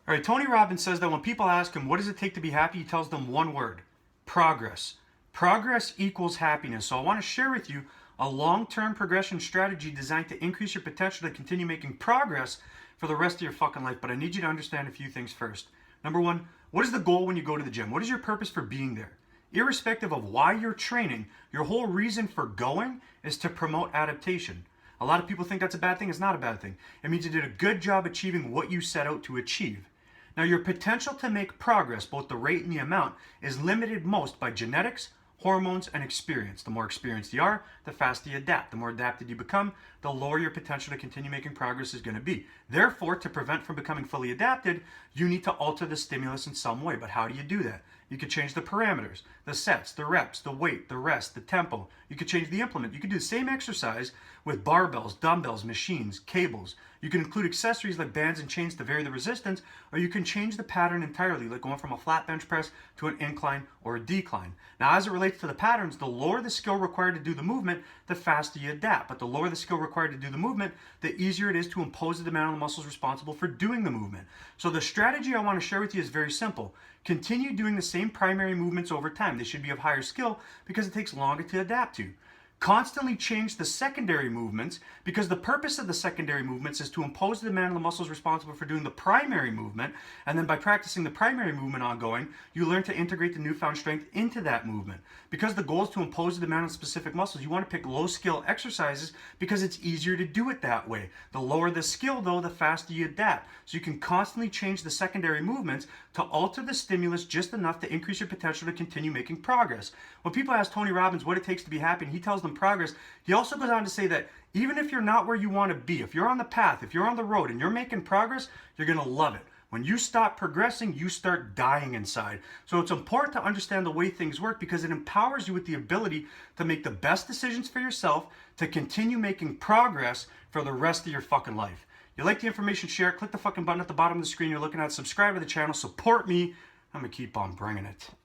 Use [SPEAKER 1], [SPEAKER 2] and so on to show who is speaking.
[SPEAKER 1] All right, Tony Robbins says that when people ask him, what does it take to be happy? He tells them one word: progress. Progress equals happiness. So I want to share with you a long-term progression strategy designed to increase your potential to continue making progress for the rest of your fucking life. But I need you to understand a few things first. Number one, what is the goal when you go to the gym? What is your purpose for being there? Irrespective of why you're training, your whole reason for going is to promote adaptation. A lot of people think that's a bad thing. It's not a bad thing. It means you did a good job achieving what you set out to achieve. Now, your potential to make progress, both the rate and the amount, is limited most by genetics, hormones, and experience. The more experienced you are, the faster you adapt. The more adapted you become, the lower your potential to continue making progress is going to be. Therefore, to prevent from becoming fully adapted, you need to alter the stimulus in some way. But how do you do that? You could change the parameters, the sets, the reps, the weight, the rest, the tempo. You could change the implement. You could do the same exercise with barbells, dumbbells, machines, cables. You can include accessories like bands and chains to vary the resistance, or you can change the pattern entirely, like going from a flat bench press to an incline or a decline. Now, as it relates to the patterns, the lower the skill required to do the movement, the faster you adapt. But the lower the skill required to do the movement, the easier it is to impose the demand on the muscles responsible for doing the movement. So the strategy I want to share with you is very simple. Continue doing the same primary movements over time. They should be of higher skill because it takes longer to adapt to. Constantly change the secondary movements because the purpose of the secondary movements is to impose the demand on the muscles responsible for doing the primary movement, and then by practicing the primary movement ongoing, you learn to integrate the newfound strength into that movement. Because the goal is to impose the demand on specific muscles, you want to pick low skill exercises because it's easier to do it that way. The lower the skill though, the faster you adapt. So you can constantly change the secondary movements to alter the stimulus just enough to increase your potential to continue making progress. When people ask Tony Robbins what it takes to be happy, and he tells them progress, he also goes on to say that even if you're not where you want to be, if you're on the path, if you're on the road and you're making progress, you're going to love it. When you stop progressing, you start dying inside. So it's important to understand the way things work because it empowers you with the ability to make the best decisions for yourself to continue making progress for the rest of your fucking life. You like the information, share it. Click the fucking button at the bottom of the screen you're looking at. Subscribe to the channel. Support me. I'm going to keep on bringing it.